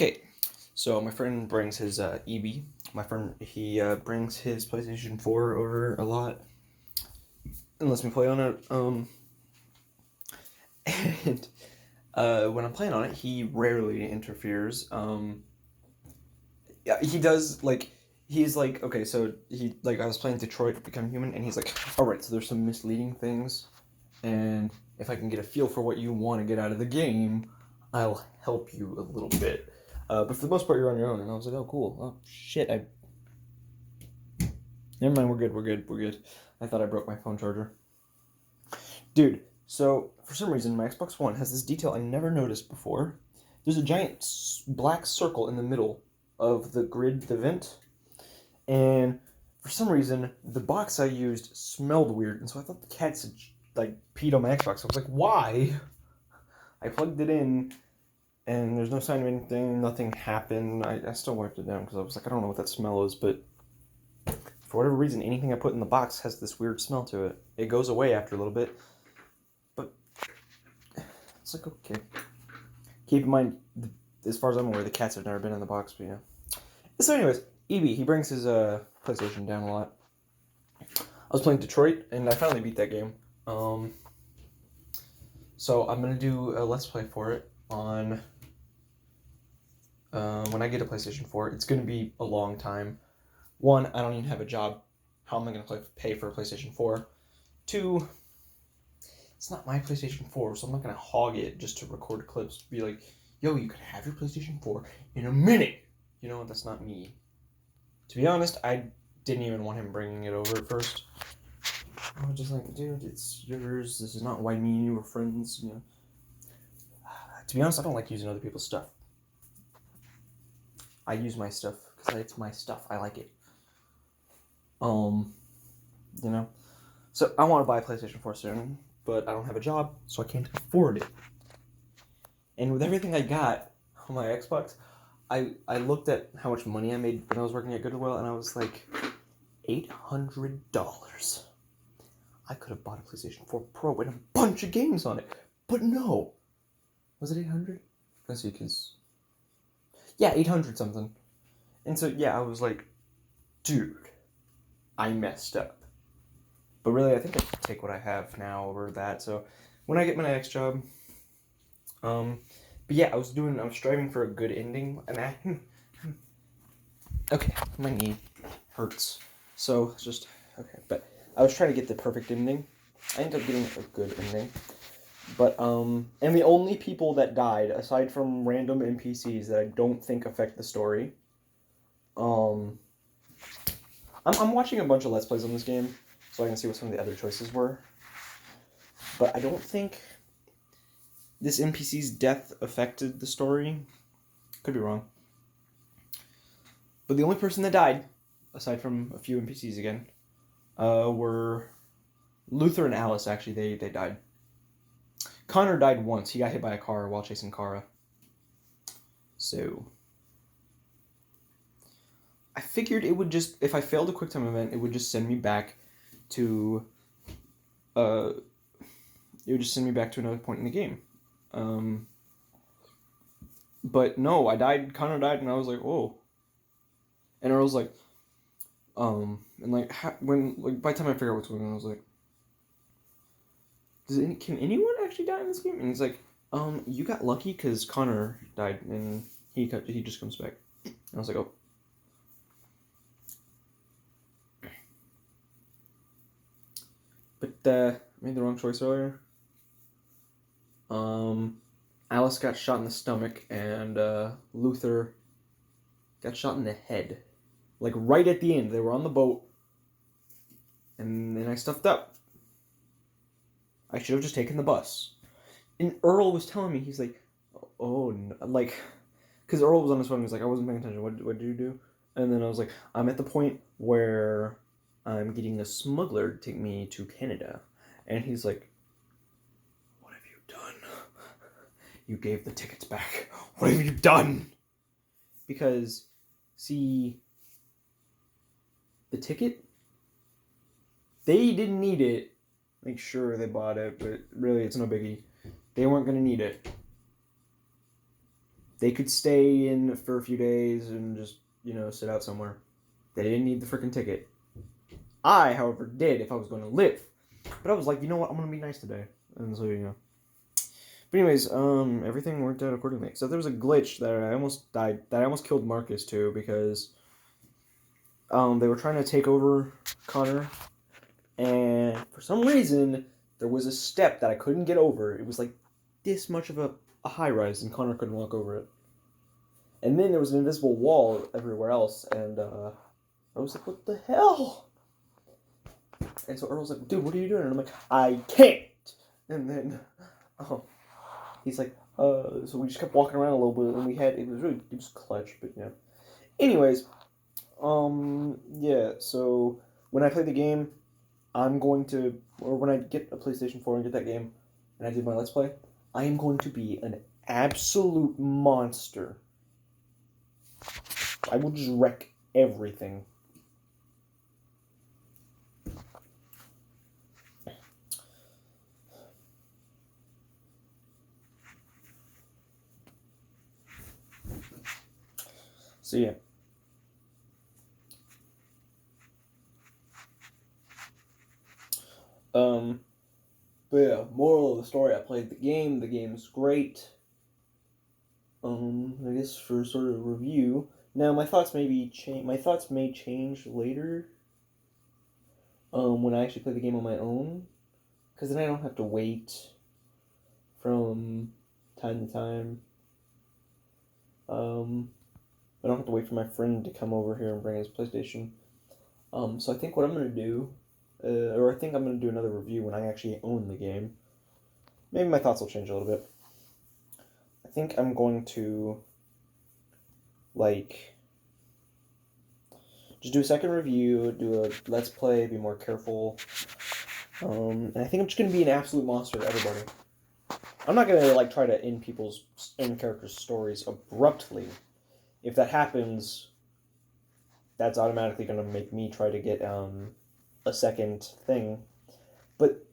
Okay, so my friend brings his EB. My friend he brings his PlayStation 4 over a lot and lets me play on it. And when I'm playing on it, he rarely interferes. Yeah, he does like he's like okay, so he like I was playing Detroit Become Human, and he's like, all right, so there's some misleading things, and if I can get a feel for what you want to get out of the game, I'll help you a little bit. But for the most part, you're on your own. And I was like, oh, cool. Oh, shit. Never mind, we're good. I thought I broke my phone charger. Dude, so for some reason, my Xbox One has this detail I never noticed before. There's a giant black circle in the middle of the grid, the vent. And for some reason, the box I used smelled weird. And so I thought the cats had, like, peed on my Xbox. I was like, why? I plugged it in, and there's no sign of anything. Nothing happened. I still wiped it down because I was like, I don't know what that smell is, but for whatever reason, anything I put in the box has this weird smell to it. It goes away after a little bit, but it's like, okay. Keep in mind, as far as I'm aware, the cats have never been in the box, but yeah. So anyways, EB, he brings his PlayStation down a lot. I was playing Detroit, and I finally beat that game. So I'm going to do a Let's Play for it on... when I get a PlayStation 4, it's going to be a long time. One, I don't even have a job. How am I going to pay for a PlayStation 4? Two, it's not my PlayStation 4, so I'm not going to hog it just to record clips. Be like, yo, you could have your PlayStation 4 in a minute. You know, that's not me. To be honest, I didn't even want him bringing it over at first. I was just like, dude, it's yours. This is not why me and you were friends. You know. To be honest, I don't like using other people's stuff. I use my stuff because it's my stuff. I like it. You know. So I want to buy a PlayStation 4 soon, but I don't have a job, so I can't afford it. And with everything I got on my Xbox, I looked at how much money I made when I was working at Goodwill, and I was like, $800. I could have bought a PlayStation 4 Pro with a bunch of games on it, but no. Was it 800? Let's see, because... yeah, 800 something. And so, yeah, I was like, dude, I messed up. But really, I think I should take what I have now over that. So when I get my next job, but yeah, I was striving for a good ending, and okay, my knee hurts. So just, okay, but I was trying to get the perfect ending. I ended up getting a good ending. But, and the only people that died, aside from random NPCs that I don't think affect the story, I'm watching a bunch of Let's Plays on this game, so I can see what some of the other choices were. But I don't think this NPC's death affected the story. Could be wrong. But the only person that died, aside from a few NPCs again, were Luther and Alice, actually. They died. Connor died once. He got hit by a car while chasing Kara. So I figured it would just, if I failed a QuickTime event, it would just send me back to, it would just send me back to another point in the game. But no, I died, Connor died, and I was like, whoa. And Earl's like, and like, when, like, by the time I figured out what's going on, I was like, can anyone actually die in this game? And he's like, you got lucky because Connor died, and he just comes back. And I was like, oh. But, I made the wrong choice earlier. Alice got shot in the stomach, and, Luther got shot in the head. Like, right at the end. They were on the boat, and then I stuffed up. I should have just taken the bus. And Earl was telling me, he's like, oh, no, like, because Earl was on his phone, he was like, I wasn't paying attention, what did you do? And then I was like, I'm at the point where I'm getting a smuggler to take me to Canada. And he's like, what have you done? You gave the tickets back. What have you done? Because, see, the ticket, they didn't need it. Like, sure, they bought it, but really, it's no biggie. They weren't going to need it. They could stay in for a few days and just, sit out somewhere. They didn't need the freaking ticket. I, however, did if I was going to live. But I was like, you know what? I'm going to be nice today. And so, But anyways, everything worked out accordingly. So there was a glitch that I almost died, that I almost killed Marcus too, because they were trying to take over Connor, and for some reason there was a step that I couldn't get over. It was like this much of a high rise, and Connor couldn't walk over it. And then there was an invisible wall everywhere else, and I was like, what the hell? And so Earl's like, dude, what are you doing? And I'm like, I can't. And then he's like, so we just kept walking around a little bit, and it was clutch, but yeah. Anyways, yeah, so when I play the game, when I get a PlayStation 4 and get that game, and I do my Let's Play, I am going to be an absolute monster. I will just wreck everything. So yeah. But yeah, moral of the story, I played the game. The game's great. I guess for sort of review. Now my thoughts may change later. When I actually play the game on my own, because then I don't have to wait from time to time. I don't have to wait for my friend to come over here and bring his PlayStation. So I think what I'm gonna do, I think I'm gonna do another review when I actually own the game. Maybe my thoughts will change a little bit. I think I'm going to, just do a second review, do a Let's Play, be more careful. And I think I'm just going to be an absolute monster to everybody. I'm not going to, try to end characters' stories abruptly. If that happens, that's automatically going to make me try to get a second thing. But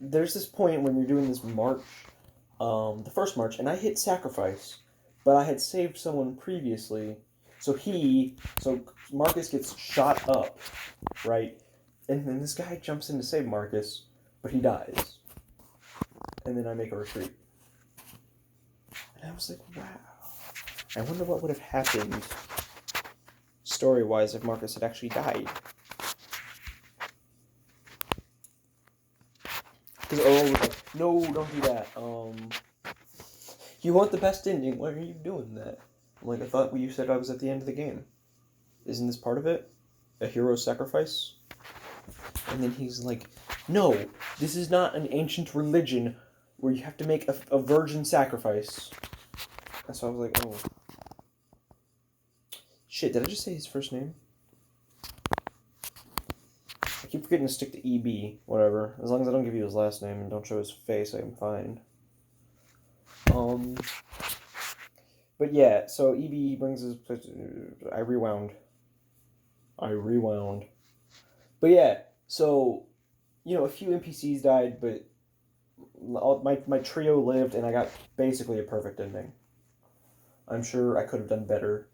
there's this point when you're doing this march, the first march, and I hit sacrifice, but I had saved someone previously, so Marcus gets shot up, right? And then this guy jumps in to save Marcus, but he dies. And then I make a retreat. And I was like, wow. I wonder what would have happened story-wise if Marcus had actually died. Because Earl was like, no, don't do that. You want the best ending, why are you doing that? I'm like, I thought you said I was at the end of the game. Isn't this part of it? A hero's sacrifice? And then he's like, no, this is not an ancient religion where you have to make a virgin sacrifice. And so I was like, oh. Shit, did I just say his first name? I keep forgetting to stick to EB, whatever. As long as I don't give you his last name and don't show his face, I'm fine. But yeah, so EB brings his... I rewound. But yeah, so, a few NPCs died, but my trio lived, and I got basically a perfect ending. I'm sure I could have done better.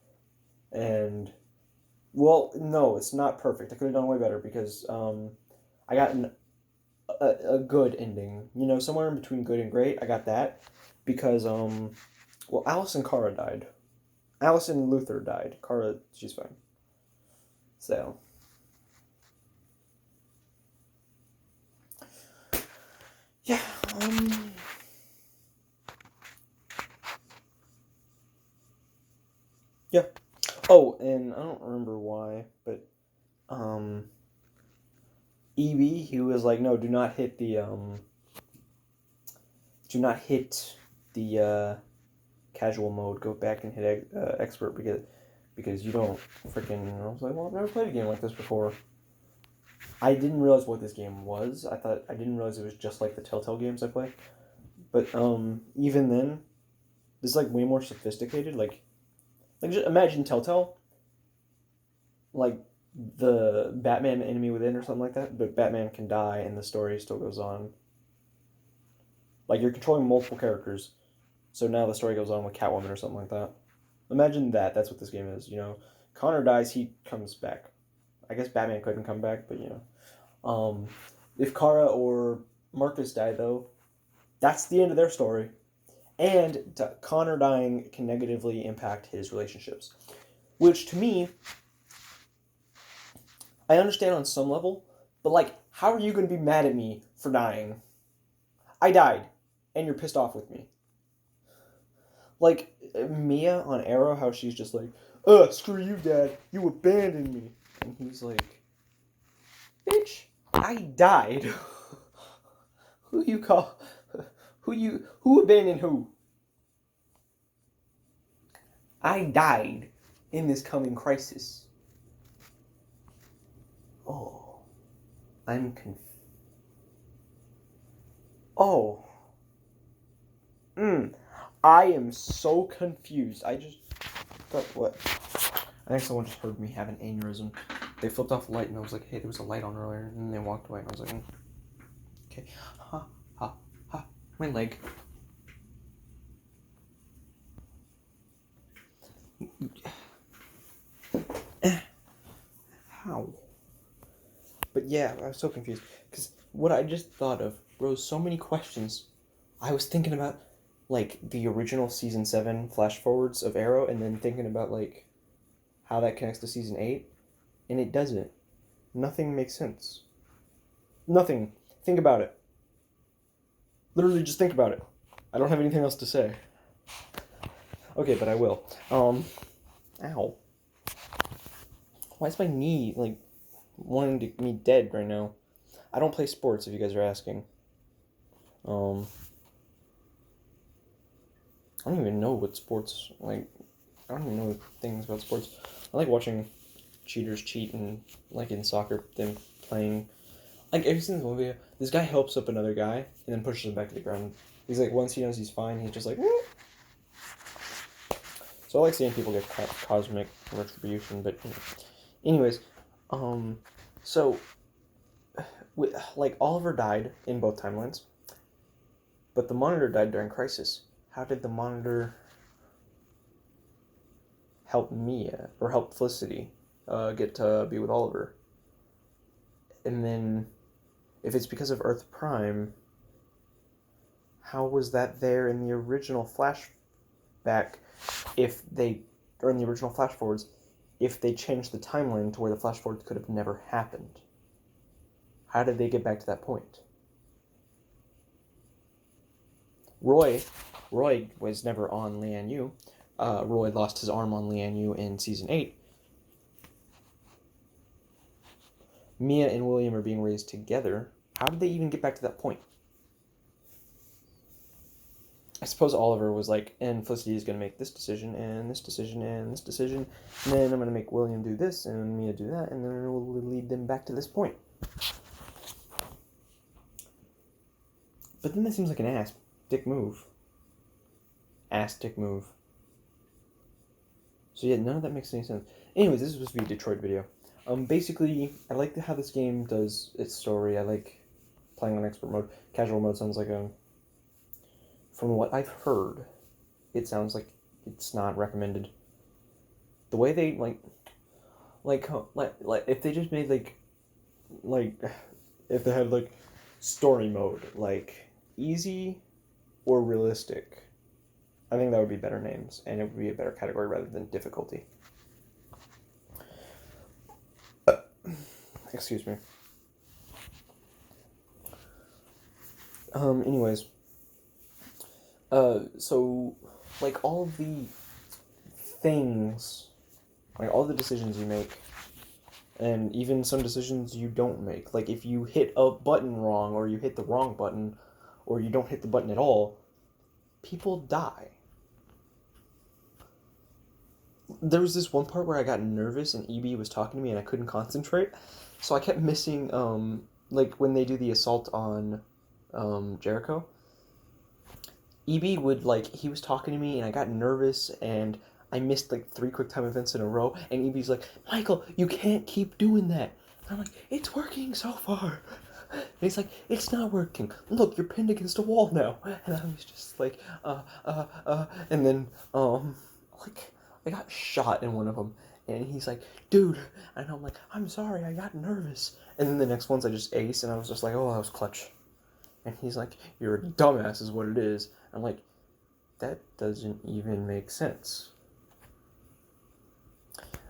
And, well, no, it's not perfect. I could have done way better, because I got a good ending. Somewhere in between good and great, I got that. Because, Alice and Kara died. Alice and Luther died. Kara, she's fine. So. Yeah, Yeah. Oh, and I don't remember why, but, EB, he was like, no, do not hit the casual mode. Go back and hit expert because you don't freaking. I was like, well, I've never played a game like this before. I didn't realize what this game was. I didn't realize it was just like the Telltale games I play. But even then, this is way more sophisticated. Like just imagine Telltale, like the Batman Enemy Within or something like that. But Batman can die and the story still goes on. Like you're controlling multiple characters. So now the story goes on with Catwoman or something like that. Imagine that. That's what this game is. Connor dies, he comes back. I guess Batman couldn't come back, but if Kara or Marcus die though, that's the end of their story. And Connor dying can negatively impact his relationships, which to me, I understand on some level, but like, how are you going to be mad at me for dying? I died, and you're pissed off with me. Like, Mia on Arrow, how she's just like, screw you, Dad, you abandoned me. And he's like, bitch, I died. Who abandoned who? I died in this coming crisis. Oh, I'm confused. Oh. I am so confused. I just thought, what? I think someone just heard me have an aneurysm. They flipped off the light and I was like, hey, there was a light on earlier. And then they walked away and I was like, okay. My leg. How? But yeah, I was so confused. Because what I just thought of rose so many questions. I was thinking about, like, the original Season 7 flash forwards of Arrow, and then thinking about, like, how that connects to Season 8. And it doesn't. Nothing makes sense. Nothing. Think about it. Literally just think about it. I don't have anything else to say. Okay, but I will. Ow. Why is my knee, like, wanting to me dead right now? I don't play sports, if you guys are asking. I don't even know what sports, like, I don't even know things about sports. I like watching cheaters cheat and, like, in soccer, them playing. Like, every single video, this guy helps up another guy and then pushes him back to the ground. He's like, once he knows he's fine, he's just like, whoop. So I like seeing people get cosmic retribution, but anyways, so, like, Oliver died in both timelines, but the Monitor died during Crisis. How did the Monitor help Mia, or help Felicity, get to be with Oliver? And then, if it's because of Earth Prime, how was that there in the original flashback or in the original flash forwards, if they changed the timeline to where the flash forwards could have never happened? How did they get back to that point? Roy was never on Lian Yu. Roy lost his arm on Lian Yu in Season 8. Mia and William are being raised together. How did they even get back to that point? I suppose Oliver was like, and Felicity is going to make this decision, and this decision, and this decision, and then I'm going to make William do this, and Mia do that, and then it will lead them back to this point. But then that seems like an ass-dick move. Ass-dick move. So yeah, none of that makes any sense. Anyways, this is supposed to be a Detroit video. Basically, I like how this game does its story. I like playing on expert mode. Casual mode sounds like from what I've heard, it sounds like it's not recommended. The way they like if they just made like if they had like story mode, like easy or realistic, I think that would be better names, and it would be a better category rather than difficulty. Excuse me. Anyways. So, like, all of the things, like, all the decisions you make, and even some decisions you don't make, like, if you hit a button wrong, or you hit the wrong button, or you don't hit the button at all, people die. There was this one part where I got nervous, and EB was talking to me, and I couldn't concentrate, so I kept missing, like, when they do the assault on, Jericho. EB would, like, he was talking to me, and I got nervous, and I missed, like, 3 quick time events in a row, and EB's like, Michael, you can't keep doing that. And I'm like, it's working so far. And he's like, it's not working. Look, you're pinned against a wall now. And I was just like, and then, like, I got shot in one of them. And he's like, dude. And I'm like, I'm sorry, I got nervous. And then the next ones I just ace, and I was just like, oh, that was clutch. And he's like, you're a dumbass is what it is. I'm like, that doesn't even make sense.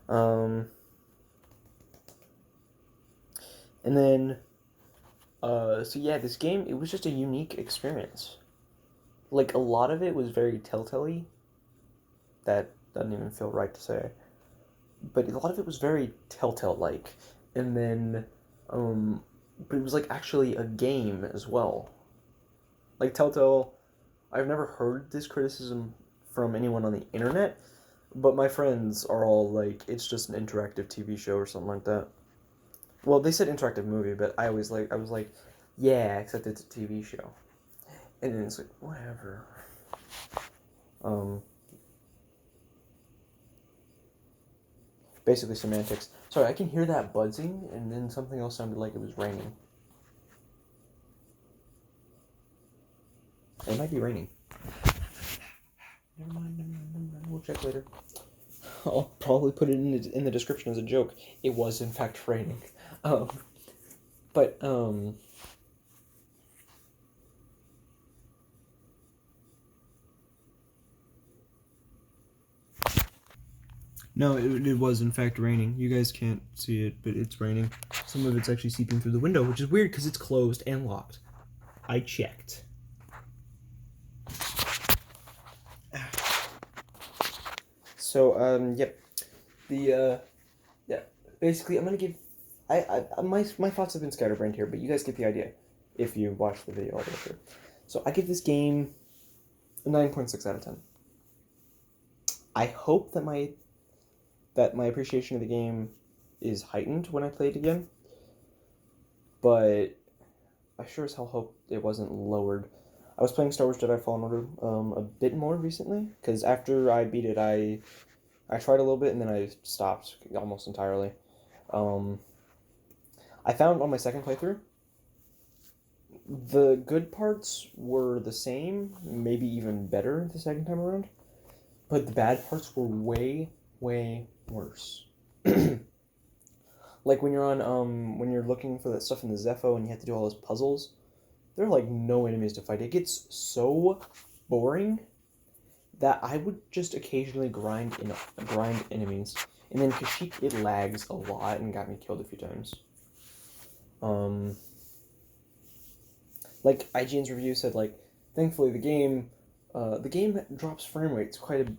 And then, so yeah, this game, it was just a unique experience. Like, a lot of it was very Telltale-y. That doesn't even feel right to say. But a lot of it was very Telltale-like. And then, but it was, like, actually a game as well. Like, Telltale, I've never heard this criticism from anyone on the internet, but my friends are all like, it's just an interactive TV show or something like that. Well, they said interactive movie, but I was like, yeah, except it's a TV show. And then it's like, whatever. Basically semantics. Sorry, I can hear that buzzing, and then something else sounded like it was raining. It might be raining. Never mind. We'll check later. I'll probably put it in the description as a joke. It was, in fact, raining. But no, it was, in fact, raining. You guys can't see it, but it's raining. Some of it's actually seeping through the window, which is weird because it's closed and locked. I checked. So, yep. Yeah. Basically, I'm gonna give... my thoughts have been scatterbrained here, but you guys get the idea if you watch the video all the way through. So, I give this game a 9.6 out of 10. I hope that my appreciation of the game is heightened when I play it again, but I sure as hell hope it wasn't lowered. I was playing Star Wars Jedi Fallen Order a bit more recently, because after I beat it, I tried a little bit, and then I stopped almost entirely. I found on my second playthrough, the good parts were the same, maybe even better the second time around, but the bad parts were way, way worse. Like when you're on, when you're looking for that stuff in the Zepho and you have to do all those puzzles, there are like no enemies to fight. It gets so boring that I would just occasionally grind enemies. And then Kashyyyk, it lags a lot and got me killed a few times. Like IGN's review said, like, thankfully the game drops frame rates quite a.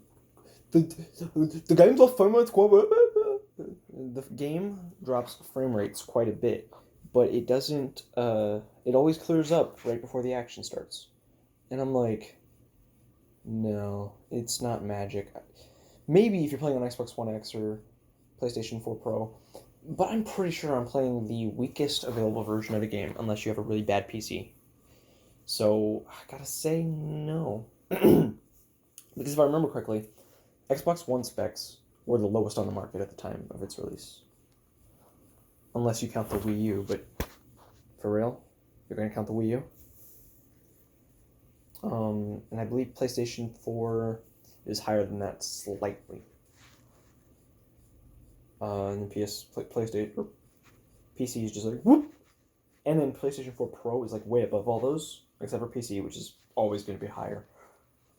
The game drops frame rates quite a. The game drops frame rates quite a bit, but it doesn't. It always clears up right before the action starts, and I'm like, no, it's not magic. Maybe if you're playing on Xbox One X or PlayStation 4 Pro, but I'm pretty sure I'm playing the weakest available version of the game, unless you have a really bad PC. So, I gotta say no. Because if I remember correctly, Xbox One specs were the lowest on the market at the time of its release. Unless you count the Wii U, but for real? You're gonna count the Wii U? And I believe PlayStation 4 is higher than that slightly. And the PlayStation, PC is just like, whoop! And then PlayStation 4 Pro is like way above all those, except for PC, which is always going to be higher.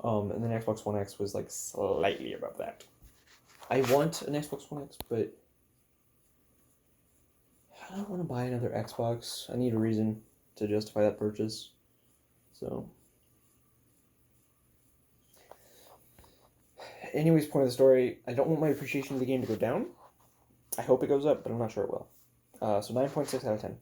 And then Xbox One X was like slightly above that. I want an Xbox One X, but I don't want to buy another Xbox. I need a reason to justify that purchase. So, anyways, point of the story, I don't want my appreciation of the game to go down. I hope it goes up, but I'm not sure it will. So 9.6 out of 10.